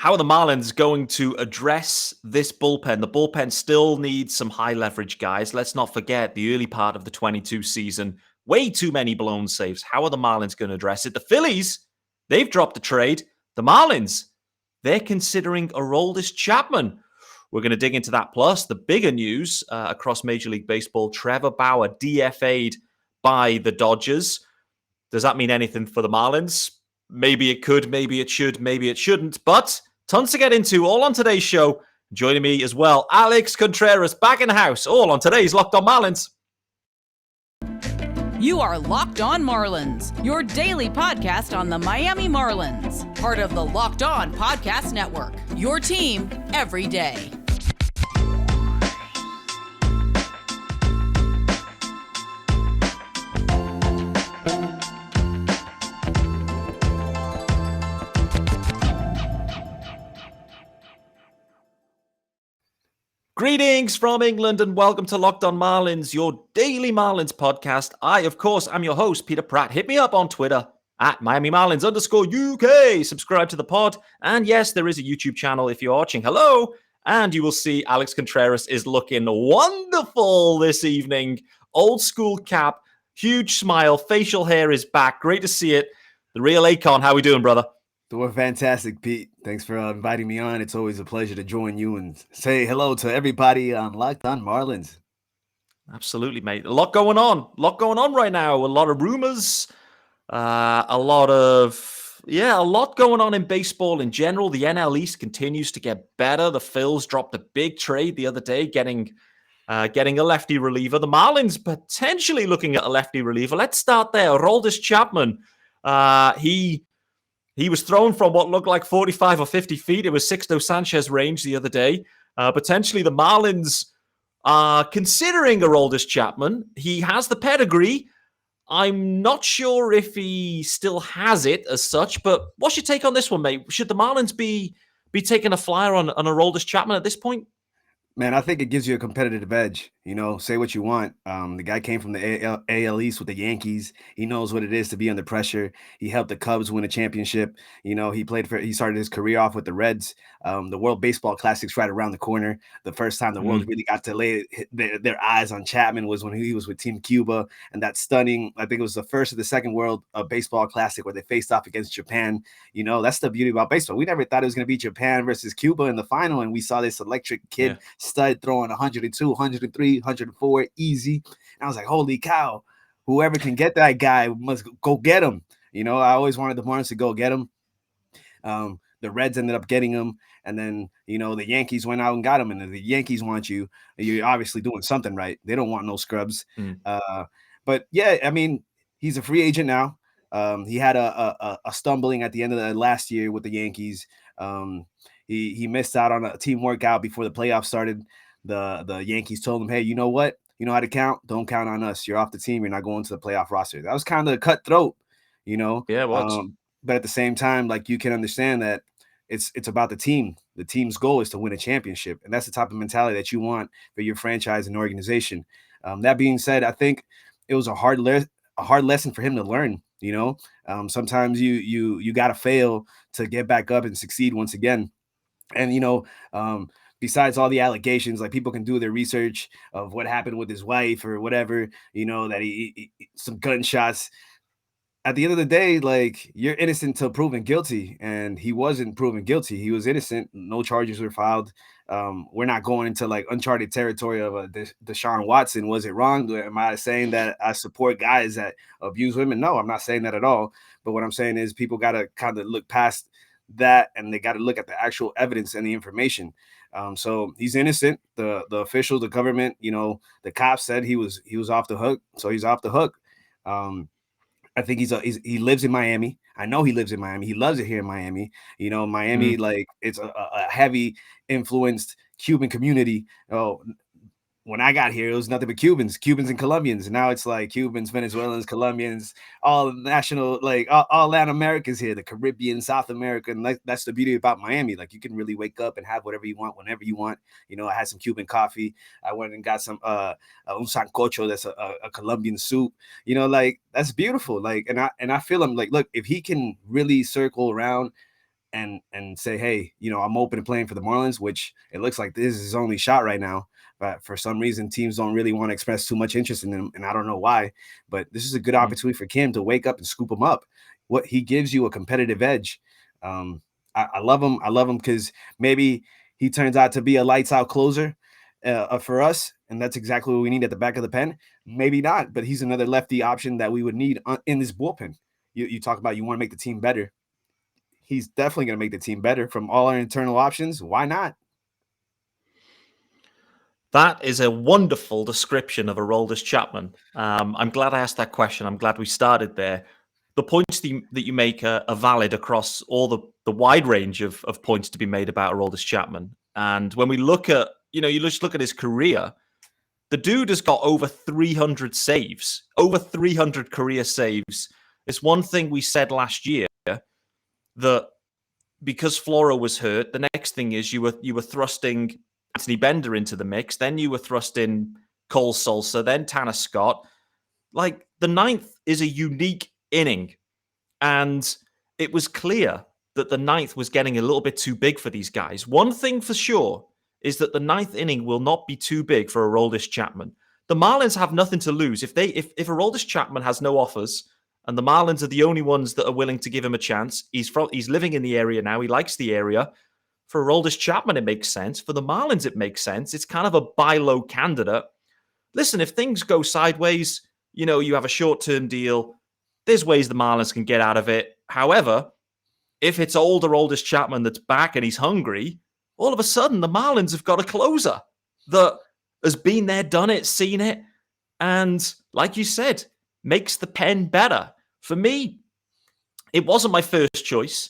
How are the Marlins going to address this bullpen? The bullpen still needs some high leverage guys. Let's not forget the early part of the 22 season. Way too many blown saves. How are the Marlins going to address it? The Phillies, they've dropped a trade. The Marlins, they're considering Aroldis Chapman. We're going to dig into that. Plus, the bigger news across Major League Baseball, Trevor Bauer DFA'd by the Dodgers. Does that mean anything for the Marlins? Maybe it could, maybe it should, maybe it shouldn't. But tons to get into all on today's show. Joining me as well, Alex Contreras back in the house, all on today's Locked On Marlins. You are Locked On Marlins, your daily podcast on the Miami Marlins. Part of the Locked On Podcast Network, your team every day. Greetings from England and welcome to Locked On Marlins, your daily Marlins podcast. I, of course, am your host, Peter Pratt. Hit me up on Twitter at @MiamiMarlins_UK. Subscribe to the pod. And yes, there is a YouTube channel if you're watching. Hello. And you will see Alex Contreras is looking wonderful this evening. Old school cap, huge smile, facial hair is back. Great to see it. The real Akon. How we doing, brother? Doing fantastic, Pete. Thanks for inviting me on. It's always a pleasure to join you and say hello to everybody on Locked On Marlins. Absolutely, mate. A lot going on right now. A lot of rumors, a lot going on in baseball in general. The NL East continues to get better. The Phils dropped a big trade the other day, getting a lefty reliever. The Marlins potentially looking at a lefty reliever. Let's start there. Aroldis Chapman. He was thrown from what looked like 45 or 50 feet. It was Sixto Sanchez range the other day. Potentially the Marlins are considering Aroldis Chapman. He has the pedigree. I'm not sure if he still has it as such, but what's your take on this one, mate? Should the Marlins be taking a flyer on Aroldis Chapman at this point? Man, I think it gives you a competitive edge. Say what you want. The guy came from the AL East with the Yankees. He knows what it is to be under pressure. He helped the Cubs win a championship. He started his career off with the Reds. The World Baseball Classic's right around the corner. The first time the world really got to lay their eyes on Chapman was when he was with Team Cuba. And that stunning, I think it was the first or the second World Baseball Classic where they faced off against Japan. That's the beauty about baseball. We never thought it was going to be Japan versus Cuba in the final. And we saw this electric kid stud throwing 102, 103, 104 easy. And I was like, holy cow, whoever can get that guy must go get him. I always wanted the Marlins to go get him. The Reds ended up getting him. And then, the Yankees went out and got him. And if the Yankees want you, you're obviously doing something right. They don't want no scrubs. But yeah, I mean, he's a free agent now. He had a stumbling at the end of the last year with the Yankees. He missed out on a team workout before the playoffs started. The Yankees told him, hey, you know what? You know how to count? Don't count on us. You're off the team. You're not going to the playoff roster. That was kind of cutthroat, Yeah, it was. But at the same time, like, you can understand that it's about the team. The team's goal is to win a championship. And that's the type of mentality that you want for your franchise and organization. That being said, I think it was a hard lesson for him to learn. Sometimes you got to fail to get back up and succeed once again. And, besides all the allegations, like, people can do their research of what happened with his wife or whatever, that he some gunshots. At the end of the day, like, you're innocent till proven guilty, and he wasn't proven guilty. He was innocent. No charges were filed. We're not going into like uncharted territory of Deshaun Watson. Was it wrong? Am I saying that I support guys that abuse women? No, I'm not saying that at all. But what I'm saying is people got to kind of look past that, and they got to look at the actual evidence and the information. So he's innocent. The official, the government, the cops said he was off the hook. So he's off the hook. I think he lives in Miami. I know he lives in Miami. He loves it here in Miami. Miami, like, it's a heavy influenced Cuban community. When I got here, it was nothing but Cubans and Colombians. And now it's like Cubans, Venezuelans, Colombians, all national, like all Latin Americans here, the Caribbean, South America. And that's the beauty about Miami. Like, you can really wake up and have whatever you want, whenever you want. I had some Cuban coffee. I went and got some un sancocho, that's a Colombian soup. Like, that's beautiful. Like, and I feel him, like, look, if he can really circle around and say, hey, I'm open to playing for the Marlins, which it looks like this is his only shot right now. But for some reason, teams don't really want to express too much interest in him, and I don't know why. But this is a good opportunity for Kim to wake up and scoop him up. What he gives you a competitive edge. I love him. I love him because maybe he turns out to be a lights out closer for us, and that's exactly what we need at the back of the pen. Maybe not, but he's another lefty option that we would need in this bullpen. You talk about you want to make the team better. He's definitely going to make the team better from all our internal options. Why not? That is a wonderful description of Aroldis Chapman. I'm glad I asked that question. I'm glad we started there. The points that you make are valid across all the wide range of points to be made about Aroldis Chapman. And when we look at, you just look at his career, the dude has got over 300 saves, over 300 career saves. It's one thing we said last year that because Flora was hurt, the next thing is you were thrusting Anthony Bender into the mix, then you were thrusting Cole Sulser, then Tanner Scott. Like, the ninth is a unique inning, and it was clear that the ninth was getting a little bit too big for these guys. One thing for sure is that the ninth inning will not be too big for Aroldis Chapman. The Marlins have nothing to lose. If Aroldis Chapman has no offers and the Marlins are the only ones that are willing to give him a chance, he's living in the area now. He likes the area. For Aroldis Chapman, it makes sense. For the Marlins, it makes sense. It's kind of a buy low candidate. Listen, if things go sideways, you have a short-term deal, there's ways the Marlins can get out of it. However, if it's older Aroldis Chapman that's back and he's hungry, all of a sudden the Marlins have got a closer that has been there, done it, seen it, and like you said, makes the pen better. For me, it wasn't my first choice,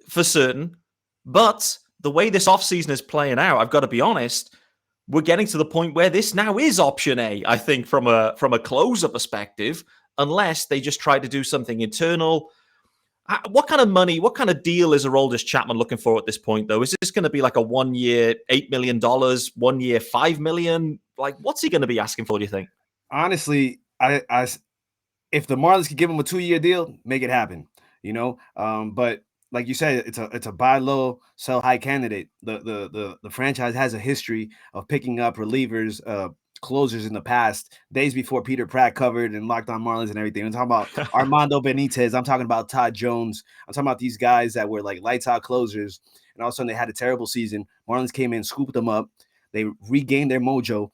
for certain, but the way this offseason is playing out, I've got to be honest, we're getting to the point where this now is option A, I think, from a closer perspective, unless they just try to do something internal. What kind of money, what kind of deal is Aroldis Chapman looking for at this point, though? Is this going to be like a 1 year, $8 million, 1 year, $5 million? Like, what's he going to be asking for, do you think? Honestly, if the Marlins could give him a 2-year deal, make it happen, but like you said, it's a buy low, sell high candidate. The franchise has a history of picking up relievers, closers in the past, days before Peter Pratt covered and Locked On Marlins and everything. I'm talking about Armando Benitez. I'm talking about Todd Jones. I'm talking about these guys that were like lights out closers, and all of a sudden they had a terrible season. Marlins came in, scooped them up. They regained their mojo.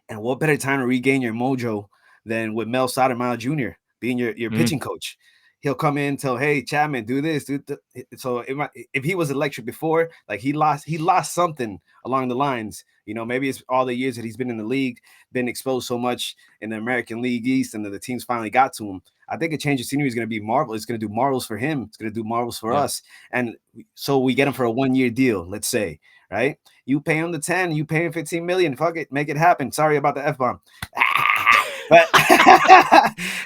And what better time to regain your mojo than with Mel Stoudemire Jr. being your pitching coach? He'll come in and tell, hey, Chapman, do this. So if he was electric before, like he lost something along the lines. Maybe it's all the years that he's been in the league, been exposed so much in the American League East, and the teams finally got to him. I think a change of scenery is going to be marvelous. It's going to do marvels for him. It's going to do marvels for us. And so we get him for a 1-year deal, let's say, right? You pay him the 10, you pay him 15 million. Fuck it, make it happen. Sorry about the F-bomb.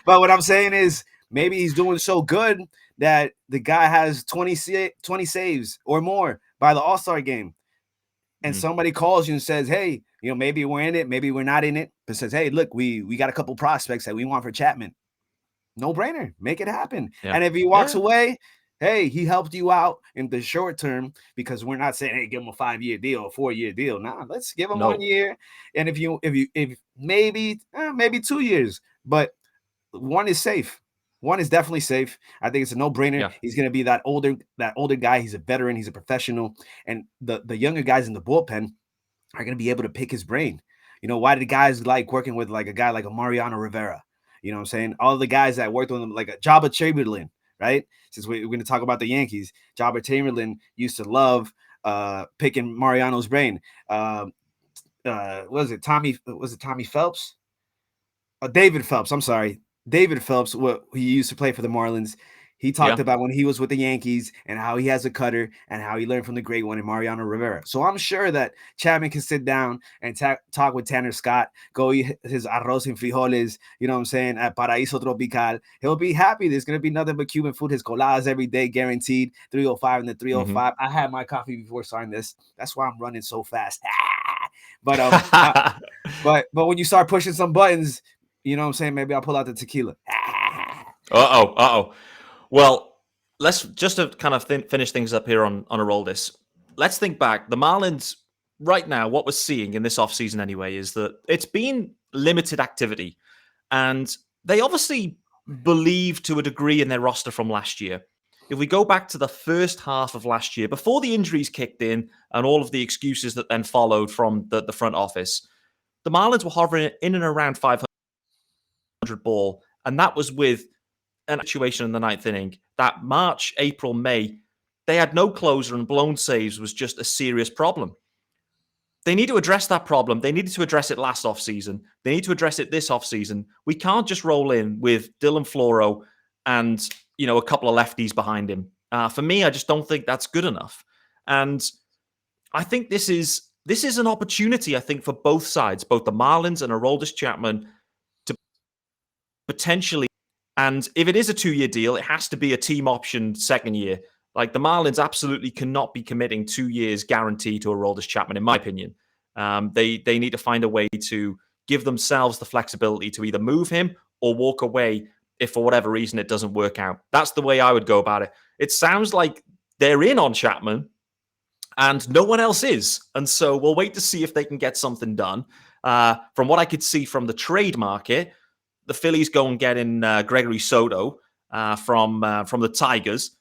But what I'm saying is, maybe he's doing so good that the guy has 20 saves or more by the All-Star game. And somebody calls you and says, hey, maybe we're in it, maybe we're not in it, but says, hey, look, we got a couple prospects that we want for Chapman. No brainer. Make it happen. Yeah. And if he walks away, hey, he helped you out in the short term, because we're not saying, hey, give him a 5-year deal, a 4-year deal. Nah, let's give him 1 year. And if maybe 2 years, but one is safe. One is definitely safe. I think it's a no-brainer. Yeah. He's going to be that older guy. He's a veteran. He's a professional. And the younger guys in the bullpen are going to be able to pick his brain. Why did guys like working with like a guy like a Mariano Rivera? You know what I'm saying? All the guys that worked with him, like a Jabba Chamberlain, right? Since we're going to talk about the Yankees, Jabba Chamberlain used to love picking Mariano's brain. Was it Tommy Phelps? David Phelps. I'm sorry. David Phelps, he used to play for the Marlins. He talked about when he was with the Yankees and how he has a cutter and how he learned from the great one in Mariano Rivera. So I'm sure that Chapman can sit down and talk with Tanner Scott, go eat his arroz and frijoles, you know what I'm saying, at Paraíso Tropical. He'll be happy. There's going to be nothing but Cuban food, his coladas every day, guaranteed, 305 and the 305. I had my coffee before starting this. That's why I'm running so fast. But when you start pushing some buttons, you know what I'm saying, maybe I'll pull out the tequila. Uh-oh. Well, let's just to kind of finish things up here on Aroldis. Let's think back. The Marlins right now, what we're seeing in this offseason anyway, is that it's been limited activity. And they obviously believe to a degree in their roster from last year. If we go back to the first half of last year, before the injuries kicked in and all of the excuses that then followed from the front office, the Marlins were hovering in and around 500 ball. And that was with an situation in the ninth inning. That March, April, May, they had no closer and blown saves was just a serious problem. They need to address that problem. They needed to address it last offseason. They need to address it this offseason. We can't just roll in with Dylan Floro and, a couple of lefties behind him. For me, I just don't think that's good enough. And I think this is an opportunity, I think, for both sides, both the Marlins and Aroldis Chapman, to potentially, and if it is a 2-year deal, it has to be a team option second year. Like the Marlins absolutely cannot be committing 2 years guarantee to Aroldis Chapman, in my opinion. They need to find a way to give themselves the flexibility to either move him or walk away if for whatever reason it doesn't work out. That's the way I would go about it. It sounds like they're in on Chapman and no one else is. And so we'll wait to see if they can get something done. From what I could see from the trade market, the Phillies go and get in Gregory Soto from the Tigers.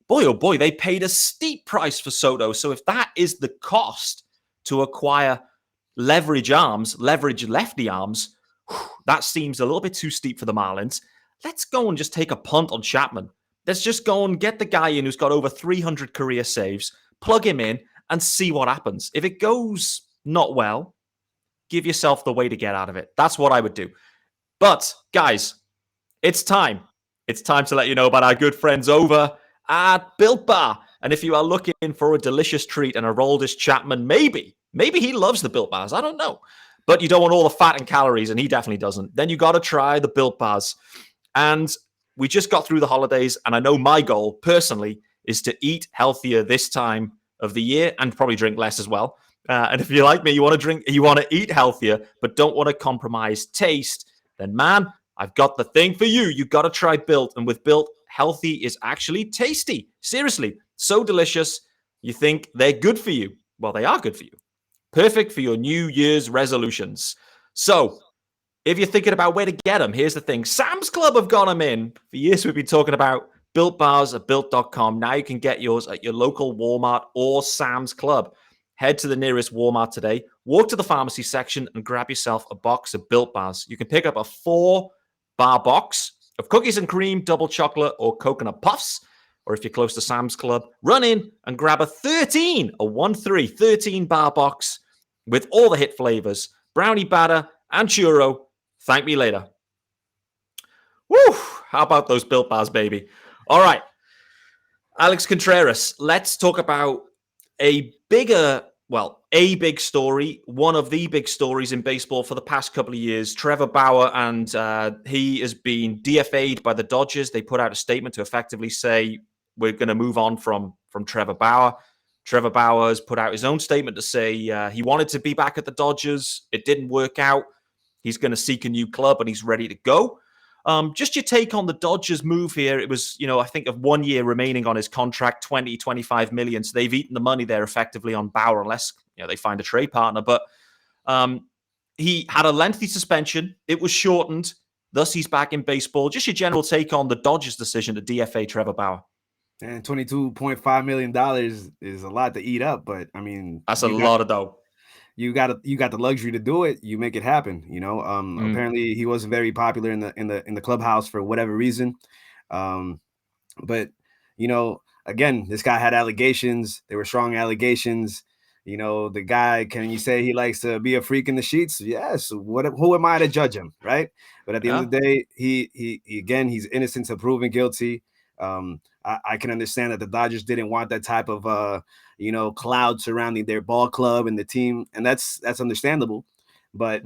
Boy, oh boy, they paid a steep price for Soto. So if that is the cost to acquire leverage lefty arms, that seems a little bit too steep for the Marlins. Let's go and just take a punt on Chapman. Let's just go and get the guy in who's got over 300 career saves, plug him in, and see what happens. If it goes not well, give yourself the way to get out of it. That's what I would do. But, guys, it's time. It's time to let you know about our good friends over at Built Bar. And if you are looking for a delicious treat and Aroldis Chapman, maybe he loves the Built Bars. I don't know. But you don't want all the fat and calories, and he definitely doesn't. Then you got to try the Built Bars. And we just got through the holidays, and I know my goal, personally, is to eat healthier this time of the year and probably drink less as well. And if you're like me, you want to eat healthier, but don't want to compromise taste, then man, I've got the thing for you. You got to try Built. And with Built, healthy is actually tasty. Seriously, so delicious. You think they're good for you. Well, they are good for you. Perfect for your New Year's resolutions. So, if you're thinking about where to get them, here's the thing. Sam's Club have got them in. For years, we've been talking about Built Bars at Built.com. Now you can get yours at your local Walmart or Sam's Club. Head to the nearest Walmart today, walk to the pharmacy section, and grab yourself a box of Built Bars. You can pick up a 4-bar box of cookies and cream, double chocolate, or coconut puffs. Or if you're close to Sam's Club, run in and grab a 13-bar box with all the hit flavors, brownie batter and churro. Thank me later. Woo! How about those Built Bars, baby? All right. Alex Contreras, let's talk about a big story, one of the big stories in baseball for the past couple of years. Trevor Bauer, and he has been DFA'd by the Dodgers. They put out a statement to effectively say, we're going to move on from Trevor Bauer. Trevor Bauer has put out his own statement to say he wanted to be back at the Dodgers. It didn't work out. He's going to seek a new club, and he's ready to go. Just your take on the Dodgers move here. It was, I think of 1 year remaining on his contract, 25 million. So they've eaten the money there effectively on Bauer, unless they find a trade partner. But he had a lengthy suspension. It was shortened. Thus, he's back in baseball. Just your general take on the Dodgers' decision to DFA Trevor Bauer. And $22.5 million is a lot to eat up. But, I mean, that's a lot of dough. You got the luxury to do it. You make it happen. Apparently he wasn't very popular in the clubhouse for whatever reason. But again, this guy had allegations. There were strong allegations. The guy, can you say he likes to be a freak in the sheets? Yes. Who am I to judge him, right? But at the end of the day, he's innocent until proven guilty. I can understand that the Dodgers didn't want that type of cloud surrounding their ball club and the team, and that's understandable. But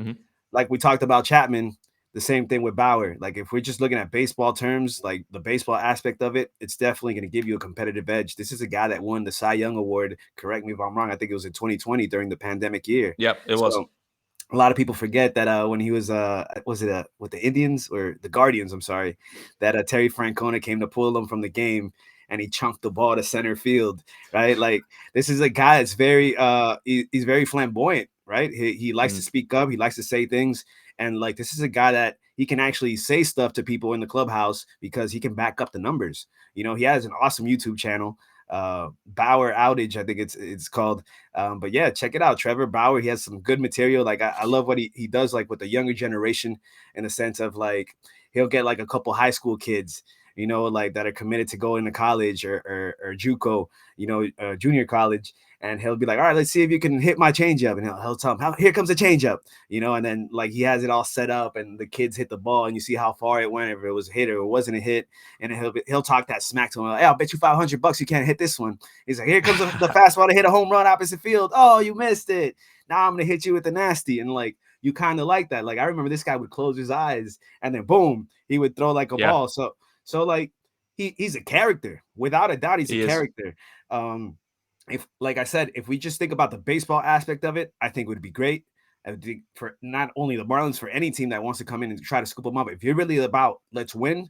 like we talked about Chapman, the same thing with Bauer. Like if we're just looking at baseball terms, like the baseball aspect of it, it's definitely going to give you a competitive edge. This is a guy that won the Cy Young Award. Correct me if I'm wrong. I think it was in 2020 during the pandemic year. Yep, it was. A lot of people forget that when he was with the Indians or the Guardians, I'm sorry, that Terry Francona came to pull him from the game. and he chunked the ball to center field, right? Like, this is a guy that's very he's very flamboyant, right? He likes to speak up, he likes to say things, and like, this is a guy that he can actually say stuff to people in the clubhouse because he can back up the numbers. You know, he has an awesome YouTube channel, Bauer Outage, I think it's called. But yeah, check it out. Trevor Bauer, he has some good material. Like, I love what he does, like, with the younger generation, in the sense of, like, he'll get like a couple high school kids, you know, like, that are committed to going to college or JUCO, you know, junior college. And he'll be like, all right, let's see if you can hit my changeup. And he'll tell them, here comes the changeup, you know, and then, like, he has it all set up and the kids hit the ball and you see how far it went, if it was a hit or it wasn't a hit. And he'll talk that smack to him. Like, hey, I'll bet you $500 you can't hit this one. He's like, here comes the fastball to hit a home run opposite field. Oh, you missed it. Now I'm going to hit you with the nasty. And, like, you kind of like that. Like, I remember this guy would close his eyes and then boom, he would throw like a ball. So like, he's a character. Without a doubt, he's a character. If, like I said, if we just think about the baseball aspect of it, I think it would be great. I think for not only the Marlins, for any team that wants to come in and try to scoop them up. If you're really about, let's win,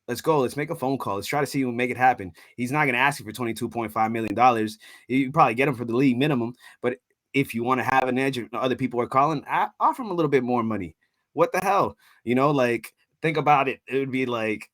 let's go. Let's make a phone call. Let's try to see who make it happen. He's not going to ask you for $22.5 million. You probably get him for the league minimum. But if you want to have an edge, other people are calling, offer him a little bit more money. What the hell? You know, like, think about it. It would be like,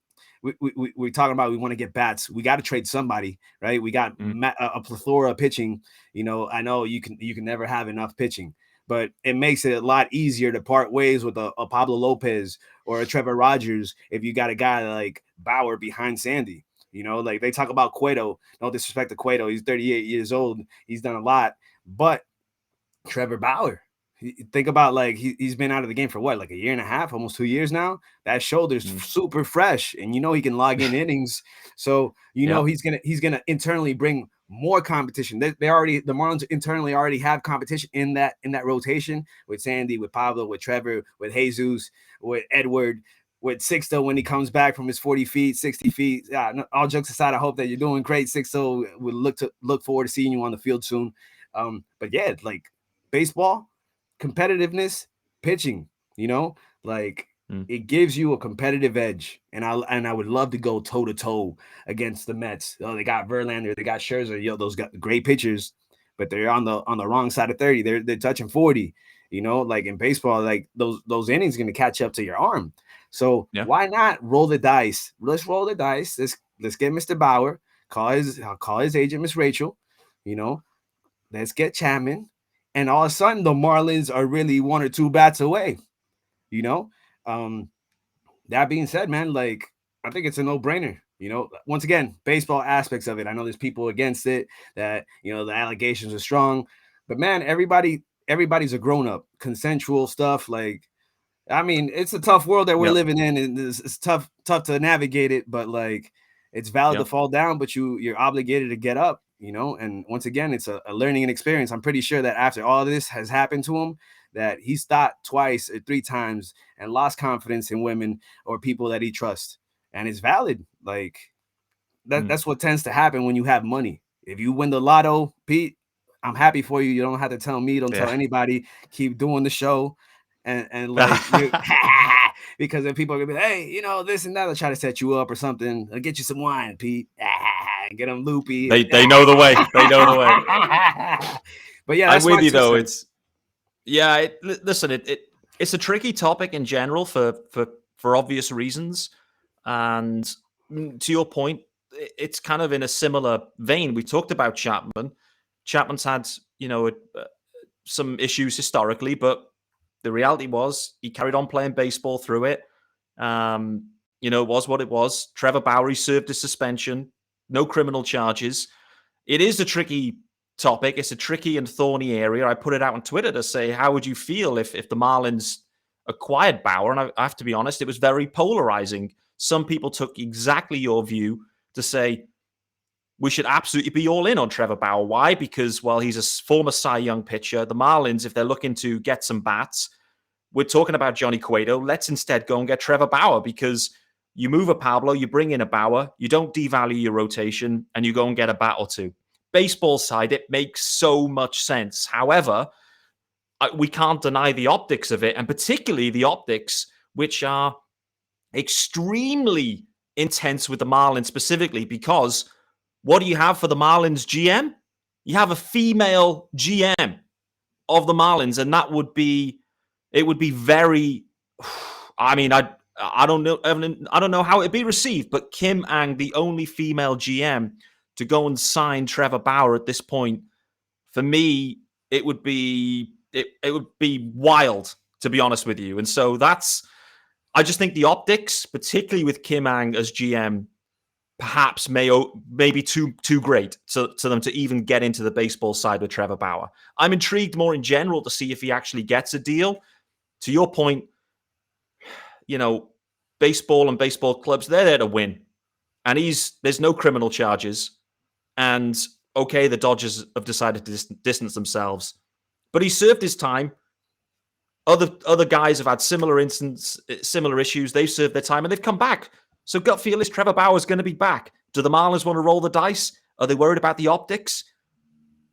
we're talking about, we want to get bats. We got to trade somebody, right? We got a plethora of pitching. You know, I know you can never have enough pitching, but it makes it a lot easier to part ways with a Pablo Lopez or a Trevor Rogers if you got a guy like Bauer behind Sandy. You know, like, they talk about Cueto. No disrespect to Cueto. He's 38 years old. He's done a lot. But Trevor Bauer, think about, like, he's been out of the game for what, like a year and a half, almost 2 years now. That shoulder's super fresh, and you know he can log in innings. So you know he's gonna internally bring more competition. The Marlins internally already have competition in that rotation with Sandy, with Pablo, with Trevor, with Jesus, with Edward, with Sixto when he comes back from his 40 feet, 60 feet. All jokes aside, I hope that you're doing great, Sixto. We'll look forward to seeing you on the field soon. But yeah, like, baseball, competitiveness, pitching, you know, like, it gives you a competitive edge. And I would love to go toe to toe against the Mets. Oh, they got Verlander, they got Scherzer, those got great pitchers, but they're on the wrong side of 30. They're touching 40, you know, like, in baseball, like, those innings are going to catch up to your arm. So why not roll the dice? Let's roll the dice. Let's get Mr. Bauer, call his agent, Miss Rachel, you know, let's get Chapman. And all of a sudden, the Marlins are really 1 or 2 bats away, you know? That being said, man, like, I think it's a no-brainer. You know, once again, baseball aspects of it. I know there's people against it, that, you know, the allegations are strong. But, man, everybody's a grown-up. Consensual stuff, like, I mean, it's a tough world that we're living in, and it's tough to navigate it. But, like, it's valid to fall down, but you're obligated to get up. You know, and once again, it's a learning and experience. I'm pretty sure that after all this has happened to him, that he's thought twice or 3 times and lost confidence in women or people that he trusts. And it's valid. Like, that's what tends to happen when you have money. If you win the lotto, Pete, I'm happy for you. You don't have to tell me. Don't tell anybody. Keep doing the show. And like, because then people are going to be like, hey, you know, this and that. They'll try to set you up or something. I'll get you some wine, Pete. Get them loopy. They know the way. They know the way. But yeah, I'm with you though. Listen, it's a tricky topic in general for obvious reasons, and to your point, it's kind of in a similar vein. We talked about Chapman. Chapman's had, you know, some issues historically, but the reality was he carried on playing baseball through it. You know, it was what it was. Trevor Bauer served his suspension. No criminal charges. It is a tricky topic. It's a tricky and thorny area. I put it out on Twitter to say, how would you feel if the Marlins acquired Bauer? And I have to be honest, it was very polarizing. Some people took exactly your view to say, we should absolutely be all in on Trevor Bauer. Why? Because, well, he's a former Cy Young pitcher. The Marlins, if they're looking to get some bats, we're talking about Johnny Cueto. Let's instead go and get Trevor Bauer, because you move a Pablo, you bring in a Bauer, you don't devalue your rotation, and you go and get a bat or 2. Baseball side, it makes so much sense. However, we can't deny the optics of it, and particularly the optics, which are extremely intense with the Marlins specifically, because what do you have for the Marlins GM? You have a female GM of the Marlins, and it would be very. I mean, I don't know. I don't know how it'd be received, but Kim Ang, the only female GM to go and sign Trevor Bauer at this point, for me, it would be wild, to be honest with you. And so I just think the optics, particularly with Kim Ang as GM, perhaps may be too great to them to even get into the baseball side with Trevor Bauer. I'm intrigued more in general to see if he actually gets a deal. To your point, baseball and baseball clubs, they're there to win. And there's no criminal charges. And okay, the Dodgers have decided to distance themselves. But he served his time. Other guys have had similar issues. They've served their time and they've come back. So gut feel is Trevor Bauer is going to be back. Do the Marlins want to roll the dice? Are they worried about the optics?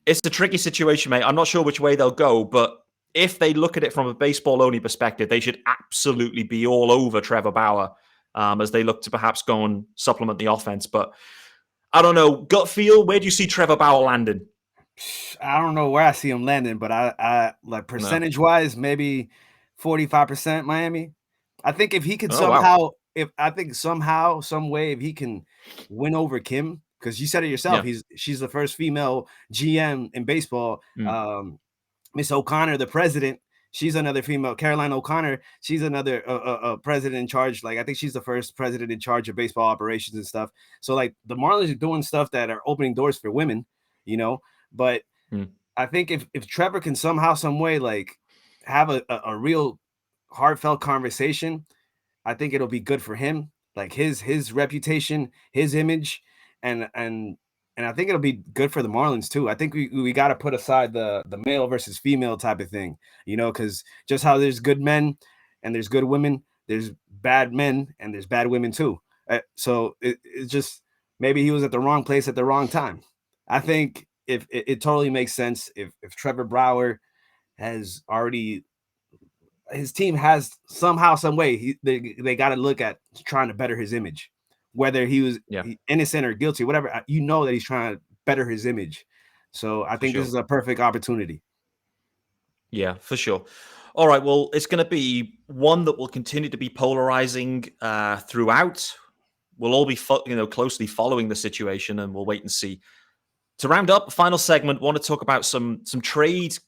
It's a tricky situation, mate. I'm not sure which way they'll go, but if they look at it from a baseball-only perspective, they should absolutely be all over Trevor Bauer as they look to perhaps go and supplement the offense. But I don't know. Gut feel, where do you see Trevor Bauer landing? I don't know where I see him landing, but I like percentage-wise, maybe 45% Miami. I think if he could somehow, some way, if he can win over Kim, because you said it yourself, she's the first female GM in baseball. Miss O'Connor, the president, she's another female. Caroline O'Connor, she's another president in charge. Like I think she's the first president in charge of baseball operations and stuff. So like the Marlins are doing stuff that are opening doors for women, But I think if Trevor can somehow, some way, like have a real heartfelt conversation, I think it'll be good for him, like his reputation, his image, and I think it'll be good for the Marlins too. I think we got to put aside the male versus female type of thing, because just how there's good men and there's good women, there's bad men and there's bad women too. So it's just maybe he was at the wrong place at the wrong time. I think if it totally makes sense if Trevor Bauer has already. His team has somehow, some way, they got to look at trying to better his image, whether he was innocent or guilty, whatever. That he's trying to better his image. So I think this is a perfect opportunity. Yeah, for sure. All right, well, it's going to be one that will continue to be polarizing throughout. We'll all be closely following the situation, and we'll wait and see. To round up, final segment, want to talk about some trade.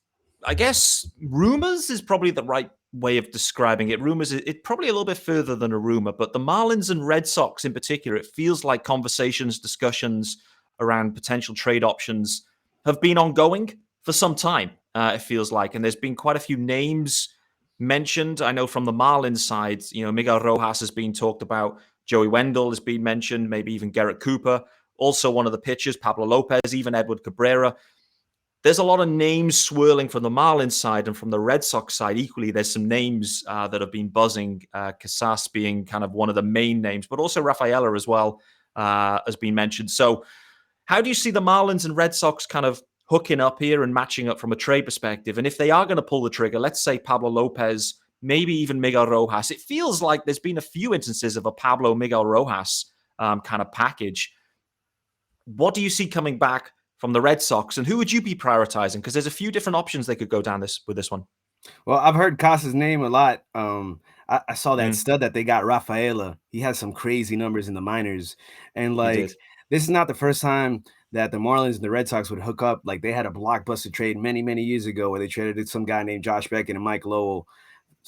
I guess rumors is probably the right way of describing it. Rumors, it's probably a little bit further than a rumor, but the Marlins and Red Sox in particular, it feels like conversations, discussions around potential trade options have been ongoing for some time, it feels like. And there's been quite a few names mentioned. I know from the Marlins side, Miguel Rojas has been talked about. Joey Wendell has been mentioned, maybe even Garrett Cooper. Also one of the pitchers, Pablo Lopez, even Edward Cabrera. There's a lot of names swirling from the Marlins side, and from the Red Sox side equally, there's some names that have been buzzing, Casas being kind of one of the main names, but also Rafaela as well has been mentioned. So how do you see the Marlins and Red Sox kind of hooking up here and matching up from a trade perspective? And if they are going to pull the trigger, let's say Pablo Lopez, maybe even Miguel Rojas, it feels like there's been a few instances of a Pablo Miguel Rojas kind of package. What do you see coming back from the Red Sox, and who would you be prioritizing? Because there's a few different options they could go down with this one. Well, I've heard Casas' name a lot. I saw that stud that they got, Rafaela. He has some crazy numbers in the minors. And this is not the first time that the Marlins and the Red Sox would hook up. Like they had a blockbuster trade many, many years ago where they traded some guy named Josh Beckett and Mike Lowell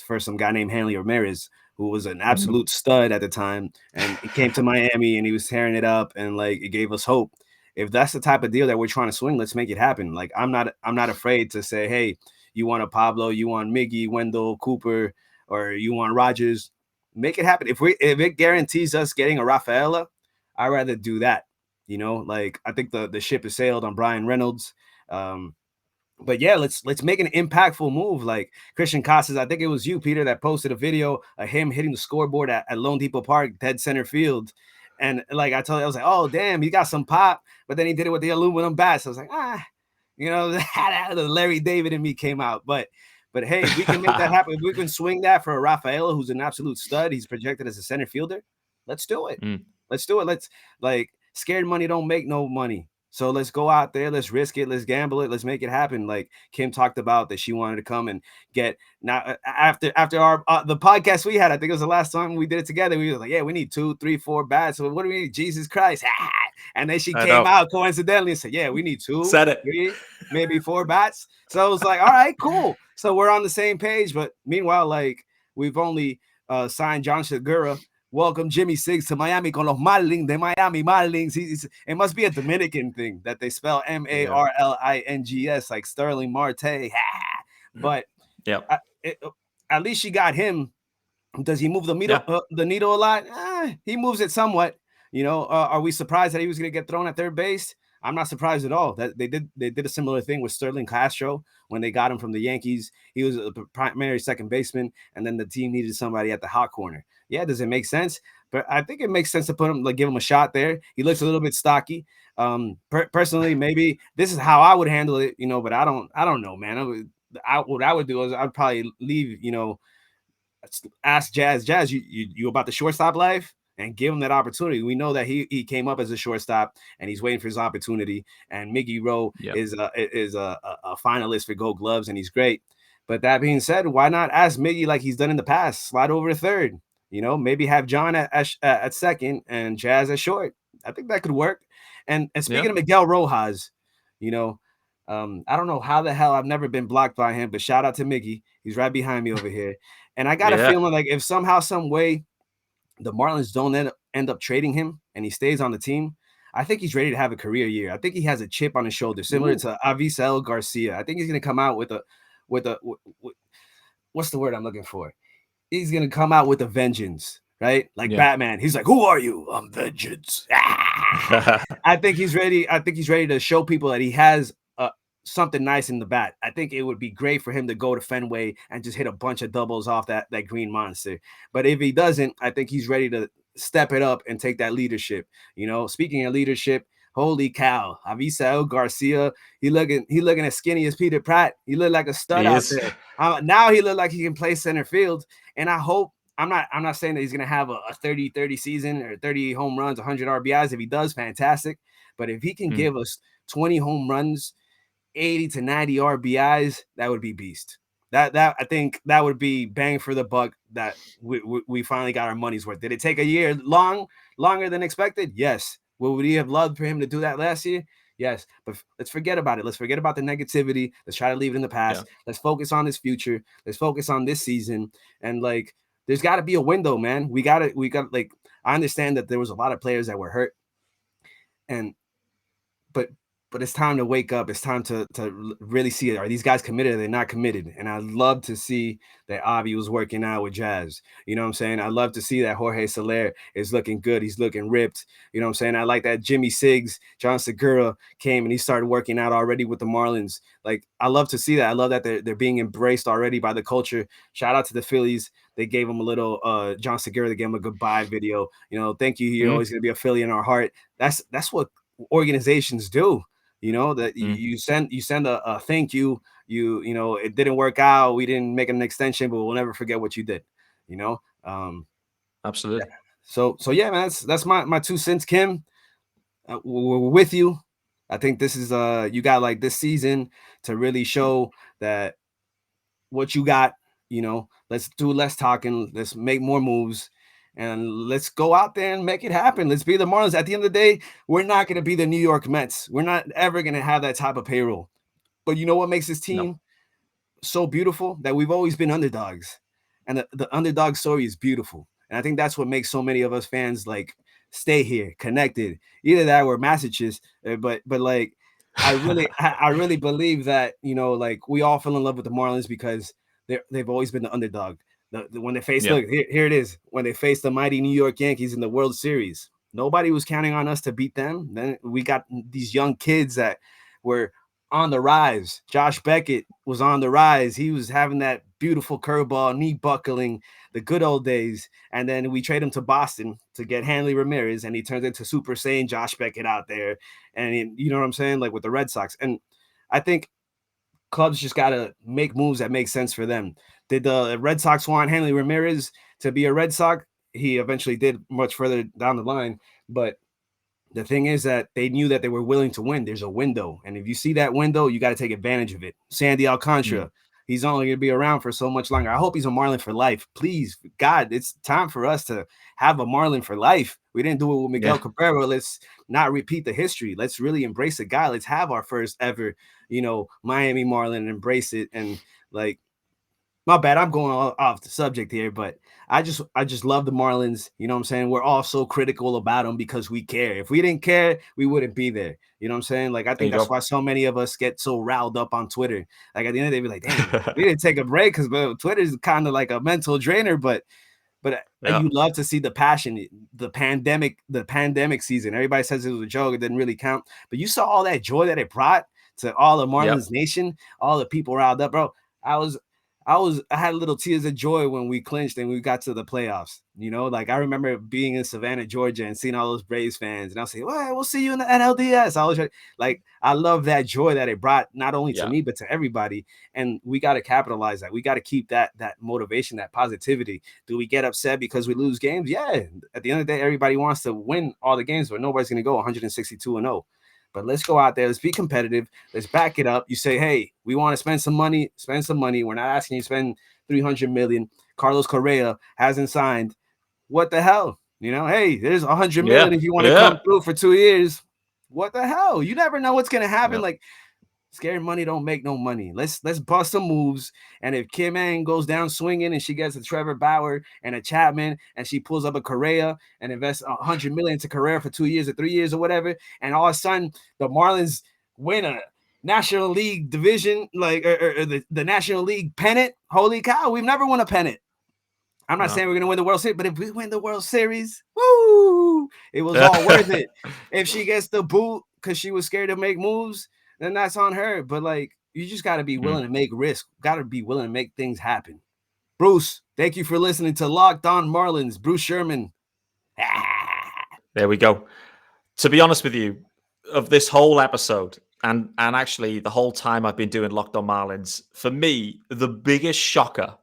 for some guy named Hanley Ramirez, who was an absolute stud at the time. And he came to Miami and he was tearing it up, and it gave us hope. If that's the type of deal that we're trying to swing, let's make it happen. Like I'm not afraid to say, hey, you want a Pablo, you want Miggy, Wendell, Cooper, or you want Rogers, make it happen. If it guarantees us getting a Rafaela, I'd rather do that. I think the ship has sailed on Brian Reynolds. But yeah, let's make an impactful move. Like Christian Casas, I think it was you, Peter, that posted a video of him hitting the scoreboard at Lone Depot Park, dead center field. And I told you, I was like, oh, damn, he got some pop. But then he did it with the aluminum bats. I was like, the Larry David in me came out. But hey, we can make that happen. If we can swing that for a Rafaela, who's an absolute stud, he's projected as a center fielder. Let's do it. Let's do it. Scared money don't make no money. So let's go out there, let's risk it, let's gamble it, let's make it happen. Like Kim talked about that she wanted to come and get now after our the podcast we had, I think it was the last time we did it together. We were like, yeah, we need 2, 3, 4 bats. So what do we need? Jesus Christ. And then she came out coincidentally and said, yeah, we need 2, 3, maybe 4 bats. So I was like, all right, cool. So we're on the same page. But meanwhile, like we've only signed John Segura. Welcome Jimmy Siggs to Miami con los Marlins de Miami Marlins. It must be a Dominican thing that they spell Marlings like Sterling Marte. But at least she got him. Does he move the needle a lot? He moves it somewhat. You know, are we surprised that he was going to get thrown at third base? I'm not surprised at all. That they did a similar thing with Sterling Castro when they got him from the Yankees. He was a primary second baseman, and then the team needed somebody at the hot corner. Yeah, does it make sense? But I think it makes sense to put him, like, give him a shot there. He looks a little bit stocky. Personally, maybe this is how I would handle it, you know. But I don't know, man. What I would do is I'd probably leave, you know, ask Jazz, you about the shortstop life, and give him that opportunity. We know that he came up as a shortstop and he's waiting for his opportunity. And Miggy Rowe is a finalist for Gold Gloves, and he's great. But that being said, why not ask Miggy like he's done in the past? Slide over to third. You know, maybe have John at second and Jazz at short. I think that could work. And speaking of Miguel Rojas, you know, I don't know how the hell I've never been blocked by him, but shout out to Miggy. He's right behind me over here. And I got a feeling like if somehow, some way, the Marlins don't end up trading him and he stays on the team, I think he's ready to have a career year. I think he has a chip on his shoulder, similar to Avisel Garcia. I think he's going to come out with what's the word I'm looking for? He's going to come out with a vengeance, right? Like Batman. He's like, who are you? I'm vengeance. I think he's ready. I think he's ready to show people that he has something nice in the bat. I think it would be great for him to go to Fenway and just hit a bunch of doubles off that green monster. But if he doesn't, I think he's ready to step it up and take that leadership. You know, speaking of leadership, holy cow, Avisel Garcia, he looking as skinny as Peter Pratt. He looked like a stud out there. Now he looked like he can play center field. And I hope, I'm not saying that he's going to have a 30-30 season or 30 home runs, 100 RBIs. If he does, fantastic. But if he can give us 20 home runs, 80 to 90 RBIs, that would be beast. That I think that would be bang for the buck. That we finally got our money's worth. Did it take a year longer than expected? Yes. Would we have loved for him to do that last year? Yes. But let's forget about it. Let's forget about the negativity. Let's try to leave it in the past. Let's focus on this future. Let's focus on this season. And like, there's got to be a window, man. We got like, I understand that there was a lot of players that were hurt, but it's time to wake up. It's time to really see it. Are these guys committed? Are they not committed? And I'd love to see that Avi was working out with Jazz. You know what I'm saying? I'd love to see that Jorge Soler is looking good. He's looking ripped. You know what I'm saying? I like that Jimmy Siggs, John Segura came and he started working out already with the Marlins. Like, I love to see that. I love that they're being embraced already by the culture. Shout out to the Phillies. They gave him a little John Segura. They gave him a goodbye video. You know, thank you. You're always going to be a Philly in our heart. That's what organizations do. You know, that you send a thank you. You know, it didn't work out. We didn't make an extension, but we'll never forget what you did. You know, absolutely. Yeah. So yeah, man, that's my 2 cents, Kim. We're with you. I think this is you got like this season to really show that what you got. You know, let's do less talking. Let's make more moves. And let's go out there and make it happen. Let's be the Marlins. At the end of the day, we're not going to be the New York Mets. We're not ever going to have that type of payroll. But you know what makes this team so beautiful? That we've always been underdogs. And the underdog story is beautiful. And I think that's what makes so many of us fans like stay here, connected. Either that or Massachusetts. But like, I really believe that, you know, like we all fell in love with the Marlins because they've always been the underdog. When they faced, look, here it is. When they faced the mighty New York Yankees in the World Series, nobody was counting on us to beat them. Then we got these young kids that were on the rise. Josh Beckett was on the rise. He was having that beautiful curveball, knee buckling, the good old days. And then we trade him to Boston to get Hanley Ramirez, and he turns into Super Saiyan Josh Beckett out there. And you know what I'm saying? Like with the Red Sox. And I think clubs just got to make moves that make sense for them. Did the Red Sox want Hanley Ramirez to be a Red Sox? He eventually did much further down the line, but The thing is that they knew that they were willing to win. There's a window. And if you see that window, you got to take advantage of it. Sandy Alcantara, he's only going to be around for so much longer. I hope he's a Marlin for life. Please, God, it's time for us to have a Marlin for life. We didn't do it with Miguel Cabrera. Let's not repeat the history. Let's really embrace the guy. Let's have our first ever, Miami Marlin and embrace it. And like, my bad, I'm going off the subject here, but I just love the Marlins. You know what I'm saying? We're all so critical about them because we care. If we didn't care, we wouldn't be there. You know what I'm saying? Like, I think that's why so many of us get so riled up on Twitter. Like, at the end of the day, be like, damn, we didn't take a break because Twitter is kind of like a mental drainer, but you love to see the passion, the pandemic season. Everybody says it was a joke. It didn't really count, but you saw all that joy that it brought to all the Marlins Nation, all the people riled up, bro. I had little tears of joy when we clinched and we got to the playoffs. Like I remember being in Savannah, Georgia, and seeing all those Braves fans, and I'll say, "Well, we'll see you in the NLDS." I love that joy that it brought not only to me but to everybody, and we got to capitalize that. We got to keep that motivation, that positivity. Do we get upset because we lose games? Yeah. At the end of the day, everybody wants to win all the games, but nobody's going to go 162-0. But let's go out there. Let's be competitive. Let's back it up. You say, hey, we want to spend some money. Spend some money. We're not asking you to spend $300 million. Carlos Correa hasn't signed. What the hell? Hey, there's $100 million if you want to come through for 2 years. What the hell? You never know what's gonna happen. Like, scared money don't make no money. Let's bust some moves. And if Kim Ang goes down swinging and she gets a Trevor Bauer and a Chapman and she pulls up a Correa and invests $100 million into Correa for 2 years or 3 years or whatever, and all of a sudden the Marlins win a National League division, like or the National League pennant. Holy cow, we've never won a pennant. I'm not saying we're gonna win the World Series, but if we win the World Series, woo, it was all worth it. If she gets the boot because she was scared to make moves, then that's on her. But like, you just got to be willing to make risk. Got to be willing to make things happen. Bruce, thank you for listening to Locked On Marlins. Bruce Sherman. There we go. To be honest with you, of this whole episode, and actually the whole time I've been doing Locked On Marlins, for me, the biggest shocker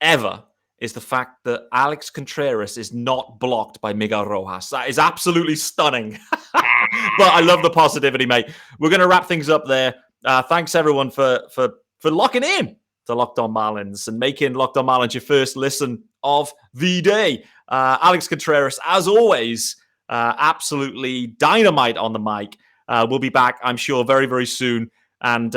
ever is the fact that Alex Contreras is not blocked by Miguel Rojas. That is absolutely stunning. But I love the positivity, mate. We're going to wrap things up there. Thanks, everyone, for locking in to Locked On Marlins and making Locked On Marlins your first listen of the day. Alex Contreras, as always, absolutely dynamite on the mic. We'll be back, I'm sure, very, very soon. And,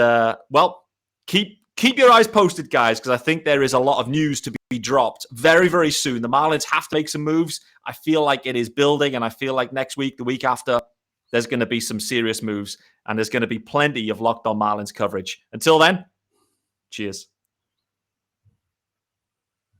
keep your eyes posted, guys, because I think there is a lot of news to be dropped very, very soon. The Marlins have to make some moves. I feel like it is building, and I feel like next week, the week after, there's going to be some serious moves, and there's going to be plenty of Locked On Marlins coverage. Until then, cheers.